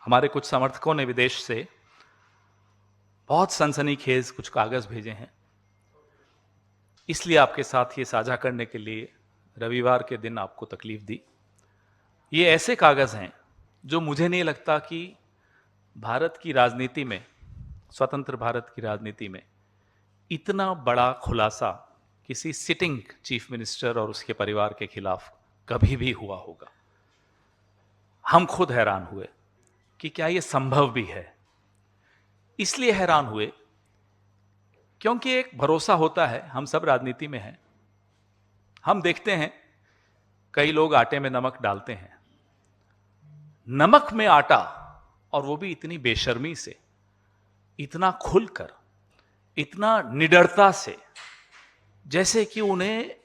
हमारे कुछ समर्थकों ने विदेश से बहुत सनसनीखेज कुछ कागज भेजे हैं, इसलिए आपके साथ ये साझा करने के लिए रविवार के दिन आपको तकलीफ दी। ये ऐसे कागज हैं जो मुझे नहीं लगता कि भारत की राजनीति में, स्वतंत्र भारत की राजनीति में इतना बड़ा खुलासा किसी सिटिंग चीफ मिनिस्टर और उसके परिवार के खिलाफ कभी भी हुआ होगा। हम खुद हैरान हुए कि क्या ये संभव भी है। इसलिए हैरान हुए क्योंकि एक भरोसा होता है, हम सब राजनीति में हैं, हम देखते हैं कई लोग आटे में नमक डालते हैं, नमक में आटा, और वो भी इतनी बेशर्मी से, इतना खुलकर, इतना निडरता से, जैसे कि उन्हें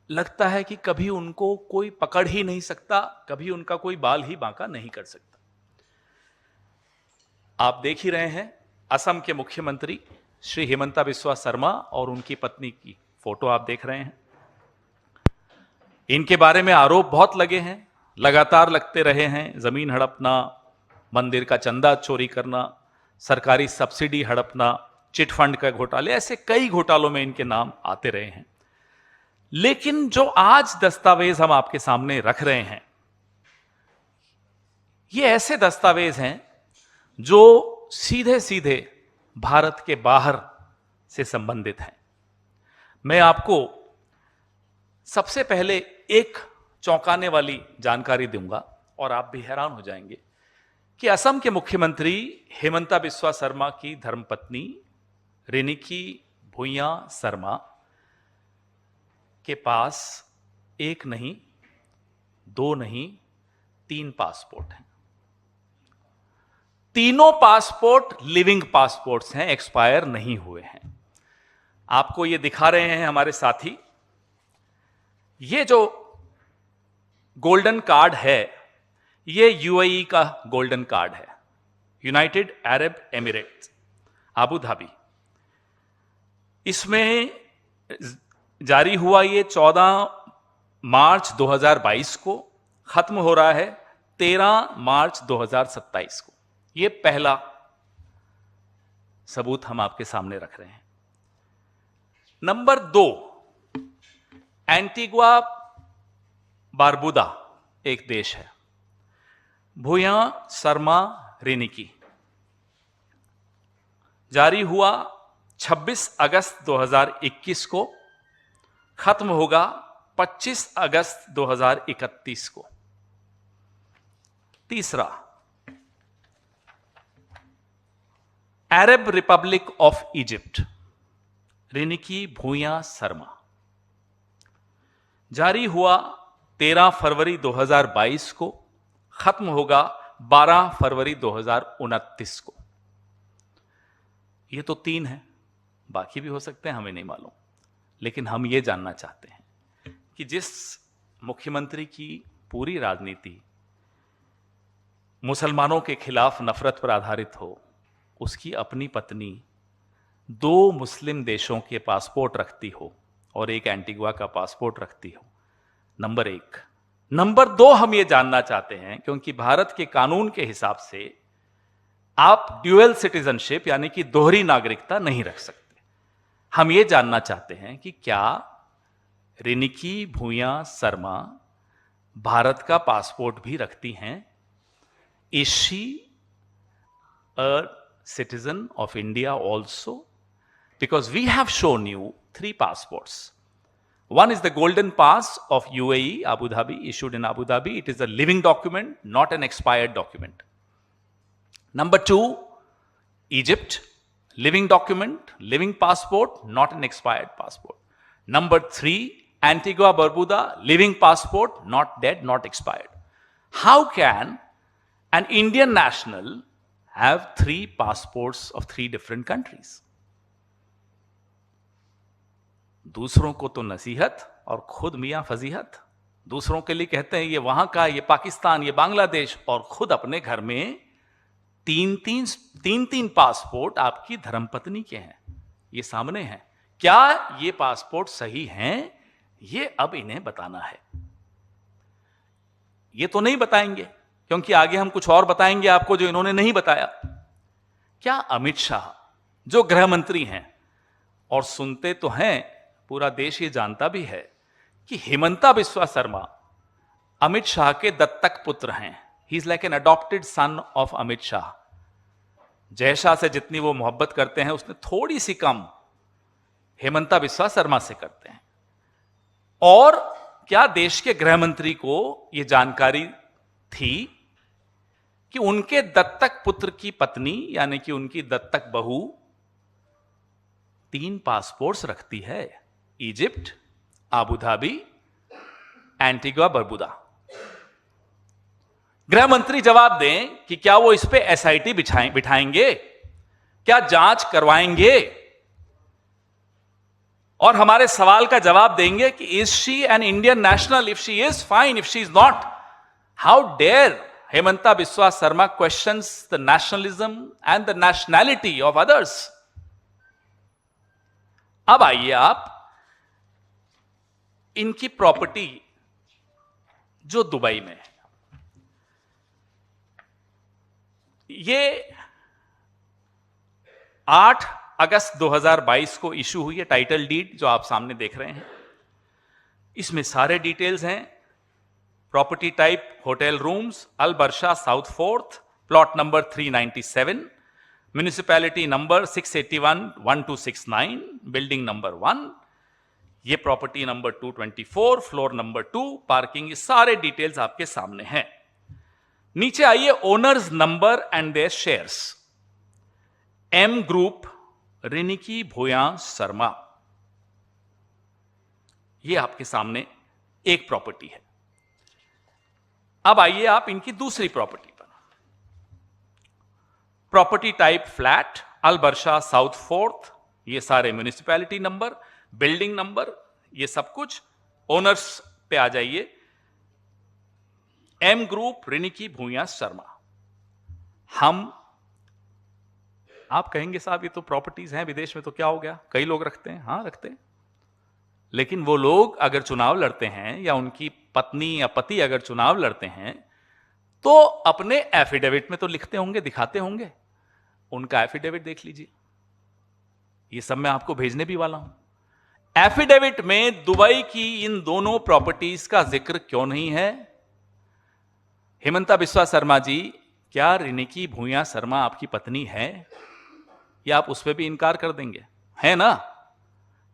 लगता है कि कभी उनको कोई पकड़ ही नहीं सकता, कभी उनका कोई बाल ही बांका नहीं कर सकता। आप देख ही रहे हैं असम के मुख्यमंत्री श्री हिमंता बिस्वा शर्मा और उनकी पत्नी की फोटो आप देख रहे हैं। इनके बारे में आरोप बहुत लगे हैं, लगातार लगते रहे हैं। जमीन हड़पना, मंदिर का चंदा चोरी करना, सरकारी सब्सिडी हड़पना, चिट फंड का घोटाले, ऐसे कई घोटालों में इनके नाम आते रहे हैं। लेकिन जो आज दस्तावेज हम आपके सामने रख रहे हैं, ये ऐसे दस्तावेज हैं जो सीधे सीधे भारत के बाहर से संबंधित हैं। मैं आपको सबसे पहले एक चौंकाने वाली जानकारी दूंगा और आप भी हैरान हो जाएंगे कि असम के मुख्यमंत्री हिमंता बिस्वा शर्मा की धर्मपत्नी रिनिकी भुइयां शर्मा के पास एक नहीं, दो नहीं, 3 पासपोर्ट हैं। तीनों पासपोर्ट लिविंग पासपोर्ट्स हैं, एक्सपायर नहीं हुए हैं। आपको ये दिखा रहे हैं हमारे साथी। ये जो गोल्डन कार्ड है, ये यूएई का गोल्डन कार्ड है, United Arab Emirates, Abu Dhabi. इसमें जारी हुआ ये 14 मार्च 2022 को, खत्म हो रहा है 13 मार्च 2027 को। ये पहला सबूत हम आपके सामने रख रहे हैं। नंबर 2, एंटीगुआ बारबुदा एक देश है, भुइयां शर्मा रिनिकी, जारी हुआ 26 अगस्त 2021 को, खत्म होगा 25 अगस्त 2031 को। तीसरा, Arab Republic of Egypt, Riniki Bhuyan Sharma, जारी हुआ 13 फरवरी 2022 को, खत्म होगा 12 फरवरी 2029 को। ये तो 3 है, बाकी भी हो सकते हैं, हमें नहीं मालूम। लेकिन हम ये जानना चाहते हैं कि जिस मुख्यमंत्री की पूरी राजनीति मुसलमानों के खिलाफ नफरत पर आधारित हो, उसकी अपनी पत्नी 2 मुस्लिम देशों के पासपोर्ट रखती हो और एक एंटीगुआ का पासपोर्ट रखती हो, नंबर 1। नंबर 2, हम ये जानना चाहते हैं क्योंकि भारत के कानून के हिसाब से आप ड्यूअल सिटीजनशिप यानी कि दोहरी नागरिकता नहीं रख सकते। हम ये जानना चाहते हैं कि क्या रिनिकी भुइयां शर्मा भारत का पासपोर्ट भी रखती हैं? Is she a citizen of India also? Because we have shown you 3 passports. One is the golden pass of UAE, Abu Dhabi, issued in Abu Dhabi. It is a living document, not an expired document. Number 2, Egypt, living document, living passport, not an expired passport. Number 3, Antigua Barbuda, living passport, not dead, not expired. How can an Indian national have 3 passports of 3 different countries? दूसरों को तो नसीहत और खुद मियां फजीहत। दूसरों के लिए कहते हैं ये वहां का, ये पाकिस्तान, ये बांग्लादेश, और खुद अपने घर में 3 पासपोर्ट आपकी धर्मपत्नी के हैं, ये सामने हैं। क्या ये पासपोर्ट सही हैं? ये अब इन्हें बताना है। ये तो नहीं बताएंगे क्योंकि आगे हम कुछ और बताएंगे आपको जो इन्होंने नहीं बताया। क्या अमित शाह जो गृह मंत्री हैं, और सुनते तो हैं, पूरा देश ये जानता भी है कि हिमंता बिस्वा शर्मा अमित शाह के दत्तक पुत्र हैं। He is like an adopted son of Amit Shah. Jay Shah से जितनी वो मोहब्बत करते हैं उसने थोड़ी सी कम हेमंता बिस्वा शर्मा से करते हैं। और क्या देश के गृह मंत्री को यह जानकारी थी कि उनके दत्तक पुत्र की पत्नी यानी कि उनकी दत्तक बहू 3 पासपोर्ट्स रखती है? Egypt, Abu Dhabi, Antigua Barbuda. गृह मंत्री जवाब दें कि क्या वो इस पे एसआईटी बिठाएंगे, क्या जांच करवाएंगे, और हमारे सवाल का जवाब देंगे कि is she an Indian national? If she is, fine. If she is not, how dare Himanta Biswa Sharma questions the nationalism and the nationality of others? अब आइए आप इनकी प्रॉपर्टी जो दुबई में है, ये 8 अगस्त 2022 को इशू हुई है टाइटल डीड, जो आप सामने देख रहे हैं। इसमें सारे डिटेल्स हैं। Property type hotel rooms, Al Barsha South Fourth, plot number 397, municipality number 681-1269, building number 1, ये property number 224, floor number 2, parking, ये सारे डिटेल्स आपके सामने हैं। नीचे आइए, owners number and their shares. M group, Riniki Bhuyan Sharma, ये आपके सामने एक प्रॉपर्टी है। अब आइए आप इनकी दूसरी प्रॉपर्टी पर। प्रॉपर्टी टाइप फ्लैट, अल बर्शा साउथ फोर्थ, ये सारे म्यूनिसिपैलिटी नंबर, बिल्डिंग नंबर, ये सब कुछ। ओनर्स पे आ जाइए, एम ग्रुप, रिनिकी भूया शर्मा। आप कहेंगे साहब ये तो प्रॉपर्टीज हैं विदेश में, तो क्या हो गया, कई लोग रखते हैं। हां रखते हैं, लेकिन वो लोग अगर चुनाव लड़ते हैं या उनकी पत्नी या पति अगर चुनाव लड़ते हैं तो अपने एफिडेविट में तो लिखते होंगे, दिखाते होंगे। उनका एफिडेविट देख लीजिए, ये सब मैं आपको भेजने भी वाला हूं। एफिडेविट में दुबई की इन दोनों प्रॉपर्टीज का जिक्र क्यों नहीं है? हेमंता बिस्वा शर्मा जी, क्या रिनिकी भूया शर्मा आपकी पत्नी है? या आप उस पर भी इनकार कर देंगे? है ना?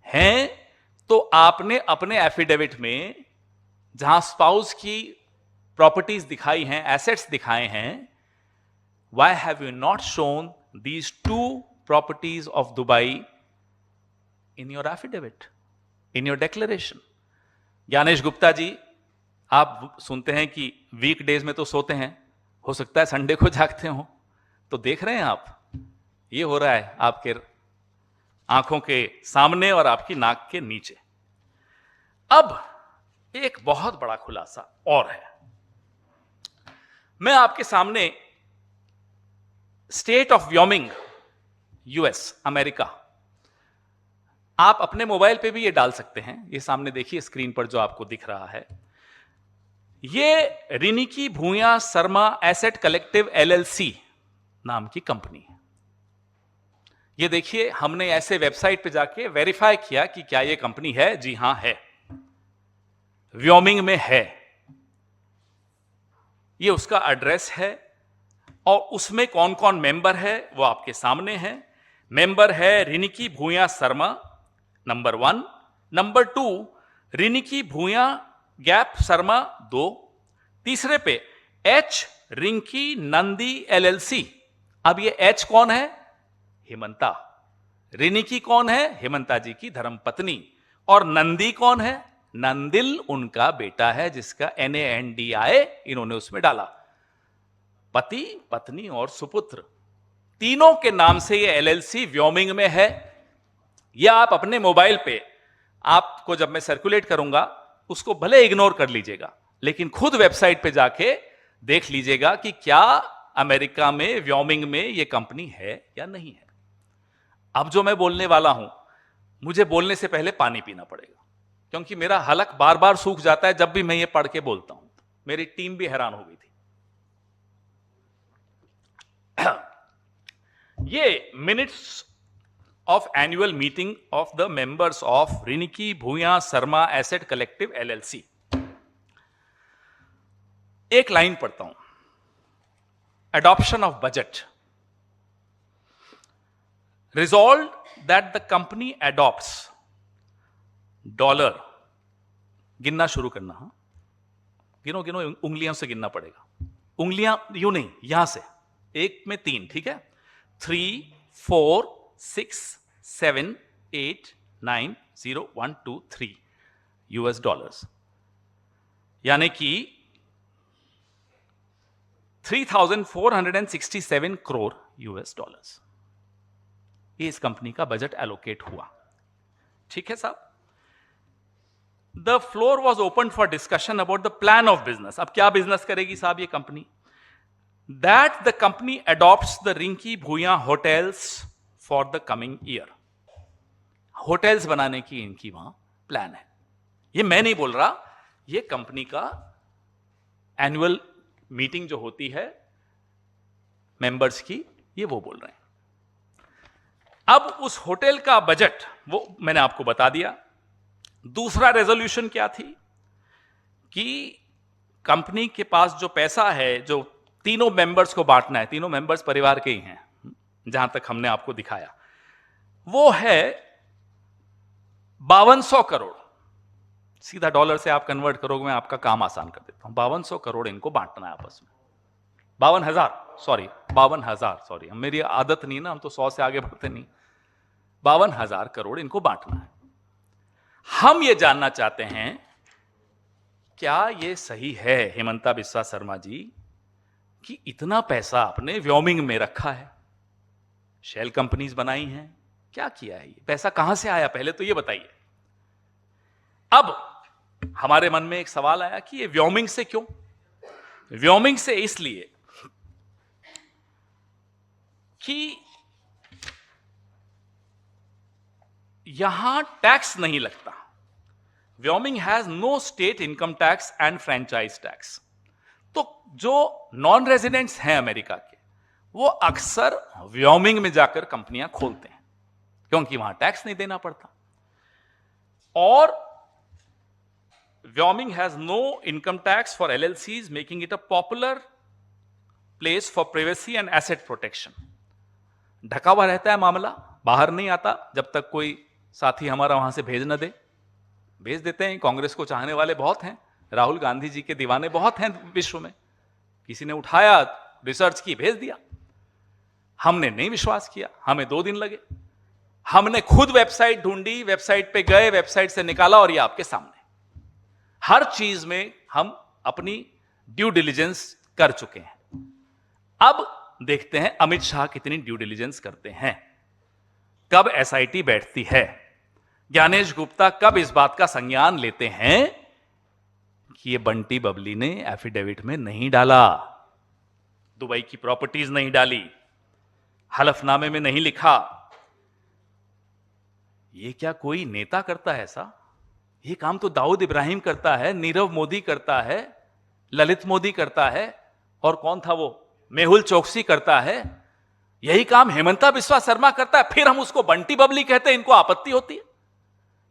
है तो आपने अपने एफिडेविट में जहां स्पाउस की प्रॉपर्टीज दिखाई हैं, एसेट्स दिखाए हैं, why have you not shown these 2 properties of Dubai in your affidavit, in your declaration? Gyanesh Gupta ji, आप सुनते हैं कि वीकडेज में तो सोते हैं, हो सकता है संडे को जागते हो, तो देख रहे हैं आप ये हो रहा है आपके आंखों के सामने और आपकी नाक के नीचे। अब एक बहुत बड़ा खुलासा और है। मैं आपके सामने state of Wyoming, US, America, आप अपने मोबाइल पे भी ये डाल सकते हैं। ये सामने देखिए स्क्रीन पर जो आपको दिख रहा है, ये Riniki Bhuyan Sharma asset collective LLC नाम की कंपनी है। ये देखिए, हमने ऐसे वेबसाइट पे जाके वेरीफाई किया कि क्या ये कंपनी है। जी हां है, व्योमिंग में है। ये उसका एड्रेस है और उसमें कौन कौन मेंबर है वो आपके सामने है। मेंबर है रिनिकी भूया शर्मा नंबर 1, नंबर 2 रिनिकी भूया गैप शर्मा 2, तीसरे पे एच रिंकी नंदी एलएलसी। अब ये एच कौन है? हेमंता। रिनिकी कौन है? हेमंता जी की धर्मपत्नी। और नंदी कौन है? नंदिल उनका बेटा है, जिसका NANDI इन्होंने उसमें डाला। पति, पत्नी और सुपुत्र, तीनों के नाम से ये LLC व्योमिंग में है। यह आप अपने मोबाइल पे, आपको जब मैं सर्कुलेट करूंगा उसको भले इग्नोर कर लीजिएगा, लेकिन खुद वेबसाइट पे जाके देख लीजिएगा कि क्या अमेरिका में व्योमिंग में यह कंपनी है या नहीं है। अब जो मैं बोलने वाला हूं, मुझे बोलने से पहले पानी पीना पड़ेगा, क्योंकि मेरा हलक बार बार सूख जाता है जब भी मैं ये पढ़ के बोलता हूं। मेरी टीम भी हैरान हो गई थी। ये minutes of annual meeting of the members of Riniki Bhuyan Sharma asset collective LLC. एक लाइन पढ़ता हूं। Adoption of budget. Resolve that the company adopts dollar, गिनना शुरू करना, हाँ गिनो गिनो, उंगलियों से गिनना पड़ेगा, उंगलियां यूं नहीं, यहां से, एक में 3, ठीक है, 3 4 6 7 8 9 0 1 2 3 यूएस डॉलर्स, यानी कि 3,467 करोड़ यूएस डॉलर्स, ये इस कंपनी का बजट एलोकेट हुआ। ठीक है साहब। The floor was open for discussion about the plan of business. अब क्या बिजनेस करेगी साहब ये company? That the company adopts the Rinki Bhuyan hotels for the coming year. Hotels बनाने की इनकी वहां प्लान है। ये मैं नहीं बोल रहा, ये कंपनी का एनुअल मीटिंग जो होती है मेंबर्स की, ये वो बोल रहे हैं। अब उस होटल का बजट वो मैंने आपको बता दिया। दूसरा रेजोल्यूशन क्या थी कि कंपनी के पास जो पैसा है, जो तीनों मेंबर्स को बांटना है, तीनों मेंबर्स परिवार के ही हैं जहां तक हमने आपको दिखाया, वो है 5200 करोड़। सीधा डॉलर से आप कन्वर्ट करोगे, मैं आपका काम आसान कर देता हूं। 5200 करोड़ इनको बांटना है आपस में। 52,000 सॉरी, मेरी आदत नहीं ना, हम तो 100 से आगे बढ़ते नहीं। 52,000 करोड़ इनको बांटना है। हम ये जानना चाहते हैं, क्या ये सही है हेमंता बिस्वा शर्मा जी कि इतना पैसा आपने व्योमिंग में रखा है, शेल कंपनीज बनाई हैं, क्या किया है? ये पैसा कहां से आया, पहले तो ये बताइए। अब हमारे मन में एक सवाल आया कि ये व्योमिंग से क्यों? व्योमिंग से इसलिए कि यहां टैक्स नहीं लगता। Wyoming has no state income tax and franchise tax. तो जो नॉन रेजिडेंट्स हैं अमेरिका के, वो अक्सर व्योमिंग में जाकर कंपनियां खोलते हैं क्योंकि वहां टैक्स नहीं देना पड़ता। और Wyoming has no income tax for LLCs, making it a popular place for privacy and asset protection. ढका हुआ रहता है मामला, बाहर नहीं आता जब तक कोई साथी हमारा वहां से भेज न दे। भेज देते हैं, कांग्रेस को चाहने वाले बहुत हैं, राहुल गांधी जी के दीवाने बहुत हैं विश्व में। किसी ने उठाया, रिसर्च की, भेज दिया। हमने नहीं विश्वास किया, हमें 2 दिन लगे। हमने खुद वेबसाइट ढूंढी, वेबसाइट पे गए, वेबसाइट से निकाला, और ये आपके सामने। हर चीज में हम अपनी ड्यू डिलिजेंस कर चुके हैं। अब देखते हैं अमित शाह कितनी ड्यू डिलिजेंस करते हैं, कब एसआईटी बैठती है, ज्ञानेश गुप्ता कब इस बात का संज्ञान लेते हैं कि ये बंटी बबली ने एफिडेविट में नहीं डाला, दुबई की प्रॉपर्टीज नहीं डाली, हलफनामे में नहीं लिखा। ये क्या कोई नेता करता है ऐसा? ये काम तो दाऊद इब्राहिम करता है, नीरव मोदी करता है, ललित मोदी करता है, और कौन था वो, मेहुल चोकसी करता है। यही काम हेमंता बिस्वा शर्मा करता है, फिर हम उसको बंटी बबली कहते हैं, इनको आपत्ति होती है।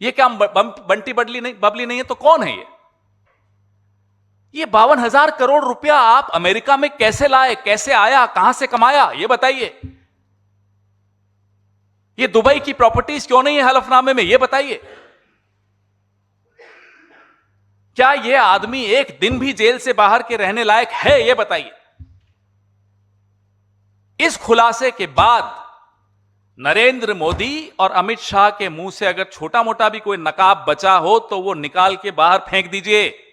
ये क्या बंटी बबली नहीं है तो कौन है ये 52,000 करोड़ रुपया आप अमेरिका में कैसे लाए, कैसे आया, कहां से कमाया, ये बताइए। ये दुबई की प्रॉपर्टीज क्यों नहीं है हलफनामे में, ये बताइए। क्या ये आदमी एक दिन भी जेल से बाहर के रहने लायक है, ये बताइए। इस खुलासे के बाद नरेंद्र मोदी और अमित शाह के मुंह से अगर छोटा मोटा भी कोई नकाब बचा हो तो वो निकाल के बाहर फेंक दीजिए,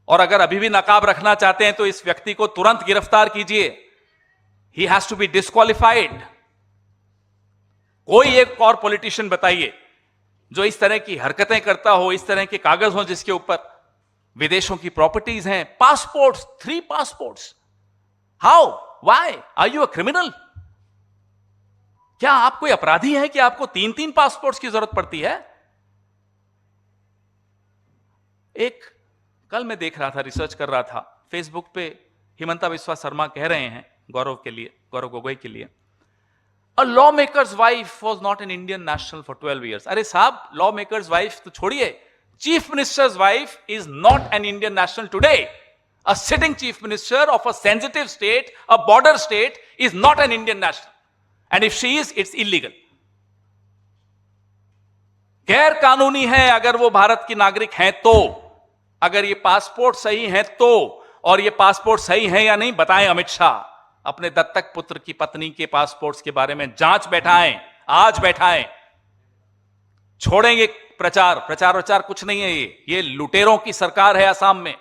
और अगर अभी भी नकाब रखना चाहते हैं तो इस व्यक्ति को तुरंत गिरफ्तार कीजिए। He has to be disqualified. कोई एक और पॉलिटिशियन बताइए जो इस तरह की हरकतें करता हो, इस तरह के कागज हो जिसके ऊपर विदेशों की प्रॉपर्टीज हैं, passports, 3 passports. How, why are you a criminal? क्या आप कोई अपराधी हैं कि आपको 3-3 पासपोर्ट्स की जरूरत पड़ती है? कल मैं देख रहा था, रिसर्च कर रहा था, फेसबुक पे हेमंता बिस्वा शर्मा कह रहे हैं गौरव गोगोई के लिए, a law makers wife was not an Indian national for 12 years. अरे साहब, लॉ मेकर्स वाइफ तो छोड़िए, chief ministers wife is not an Indian national today. A sitting chief minister of a sensitive state, a border state, is not an Indian national, and if she is, it's illegal. गैर कानूनी है अगर वो भारत की नागरिक हैं तो, अगर ये पासपोर्ट सही है तो, और ये पासपोर्ट सही है या नहीं बताएं अमित शाह। अपने दत्तक पुत्र की पत्नी के पासपोर्ट्स के बारे में जांच बैठाएं, आज बैठाएं। छोड़ेंगे प्रचार कुछ नहीं है। ये लुटेरों की सरकार है असम में,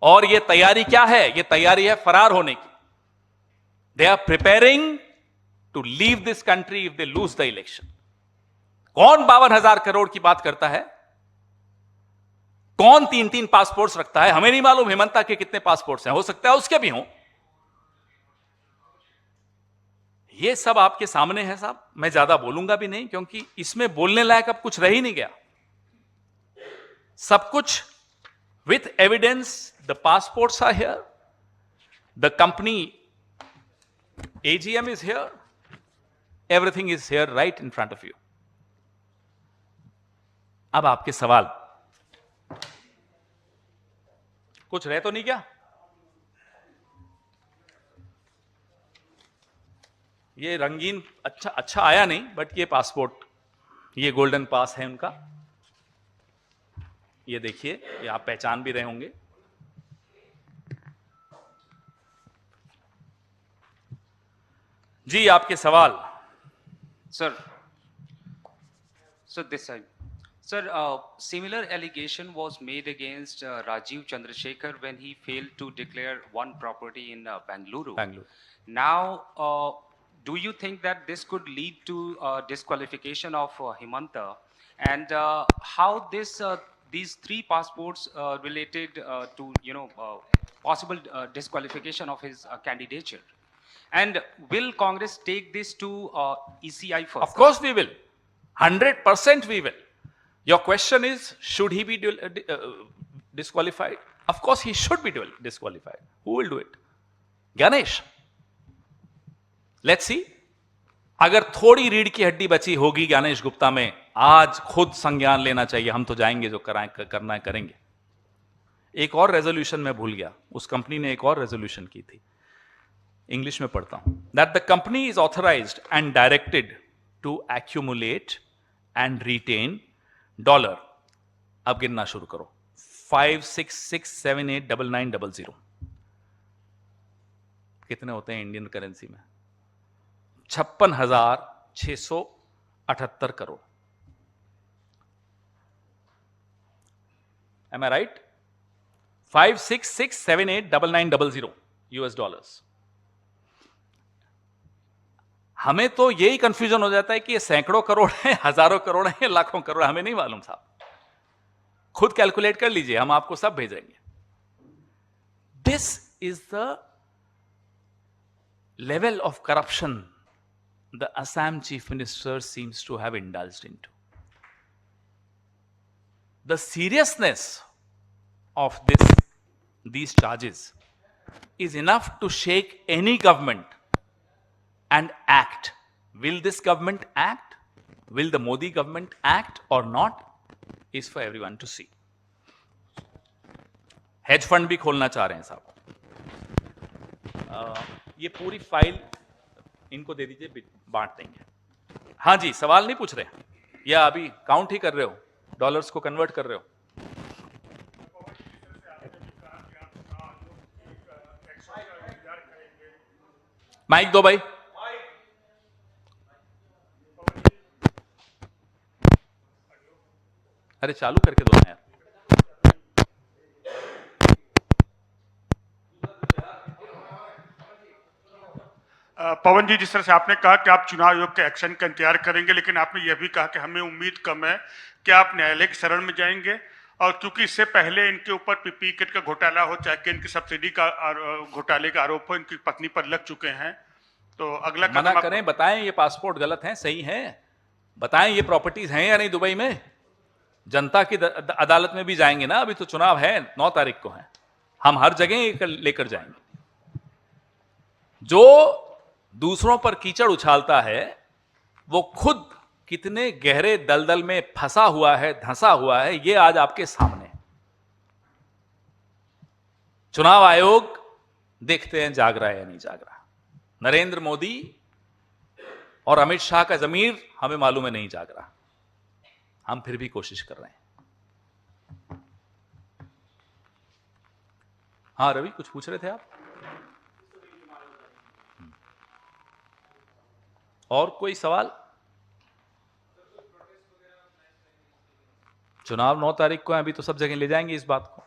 और ये तैयारी क्या है? ये तैयारी है फरार होने की। They are preparing to leave this country if they lose the election. कौन 52,000 करोड़ की बात करता है? कौन 3-3 पासपोर्ट्स रखता है? हमें नहीं मालूम हेमंता के कितने पासपोर्ट्स हैं, हो सकता है उसके भी हों। ये सब आपके सामने है साहब, मैं ज्यादा बोलूंगा भी नहीं, क्योंकि इसमें बोलने लायक अब कुछ रह ही नहीं गया। सब कुछ with evidence, the passports are here, the company AGM is here, everything is here right in front of you. अब आपके सवाल कुछ रह तो नहीं क्या? ये रंगीन अच्छा आया नहीं, बट ये पासपोर्ट, ये गोल्डन पास है उनका। ये देखिए, ये आप पहचान भी रहे होंगे। जी, आपके सवाल। Sir, so this side. Sir, similar allegation was made against Rajiv Chandrasekhar when he failed to declare one property in Bangalore. Now, do you think that this could lead to disqualification of Himanta? And how these 3 passports related to possible disqualification of his candidature? And will Congress take this to ECI first? Of course we will. 100% we will. Your question is, should he be disqualified? Of course he should be disqualified. Who will do it? Ganesh. Let's see. अगर थोड़ी रीढ़ की हड्डी बची होगी ज्ञानेश गुप्ता में, आज खुद संज्ञान लेना चाहिए। हम तो जाएंगे, जो करना है करेंगे। एक और रेजोल्यूशन मैं भूल गया, उस कंपनी ने एक और रेजोल्यूशन की थी, इंग्लिश में पढ़ता हूं, that the company is authorised and directed to accumulate and retain $। अब गिनना शुरू करो, 56678990। कितने होते हैं इंडियन करेंसी में? 56,678 crore. Am I right? 56678990 US dollars. हमें तो यही कंफ्यूजन हो जाता है कि ये सैकड़ों करोड़ है, हजारों करोड़ है, लाखों करोड़, हमें नहीं मालूम साहब। खुद कैलकुलेट कर लीजिए, हम आपको सब भेजेंगे। This is the level of corruption the Assam Chief Minister seems to have indulged into. The seriousness of these charges is enough to shake any government and act. Will this government act? Will the Modi government act or not? Is for everyone to see. Hedge fund भी खोलना चाह रहे हैं साहब। ये पूरी file इनको दे दीजिए, बांट देंगे। हाँ जी, सवाल नहीं पूछ रहे या अभी काउंट ही कर रहे हो, डॉलर्स को कन्वर्ट कर रहे हो? माइक दो भाई। अरे चालू करके दो ना यार। पवन जी, जिस तरह से आपने कहा कि आप चुनाव आयोग के एक्शन का इंतजार करेंगे, लेकिन आपने यह भी कहा कि हमें उम्मीद कम है कि आप न्यायालय की शरण में जाएंगे, और क्योंकि इससे पहले इनके ऊपर पीपी किट का घोटाला हो, चाहे कि इनकी सब्सिडी का घोटाले का आरोप हो, इनकी पत्नी पर लग चुके हैं, तो अगला मना करें, बताएं ये पासपोर्ट गलत हैं, सही हैं, बताएं ये प्रॉपर्टीज हैं या नहीं दुबई में। जनता की अदालत में भी जाएंगे ना, अभी तो चुनाव है, 9 तारीख को है, हम हर जगह लेकर जाएंगे। जो दूसरों पर कीचड़ उछालता है वो खुद कितने गहरे दलदल में फंसा हुआ है, धंसा हुआ है, ये आज आपके सामने है। चुनाव आयोग देखते हैं जाग रहा है या नहीं जाग रहा। नरेंद्र मोदी और अमित शाह का जमीर हमें मालूम है नहीं जाग रहा। हम फिर भी कोशिश कर रहे हैं। हाँ रवि, कुछ पूछ रहे थे आप? और कोई सवाल? चुनाव 9 तारीख को है, अभी तो सब जगह ले जाएंगे इस बात को।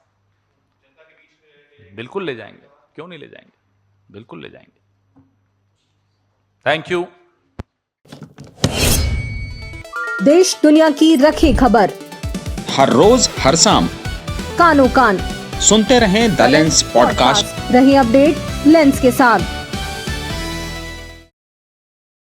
बिल्कुल ले जाएंगे, क्यों नहीं ले जाएंगे, बिल्कुल ले जाएंगे। Thank you. देश दुनिया की रखी खबर हर रोज हर शाम कानो कान सुनते रहें द लेंस पॉडकास्ट। रही अपडेट लेंस के साथ।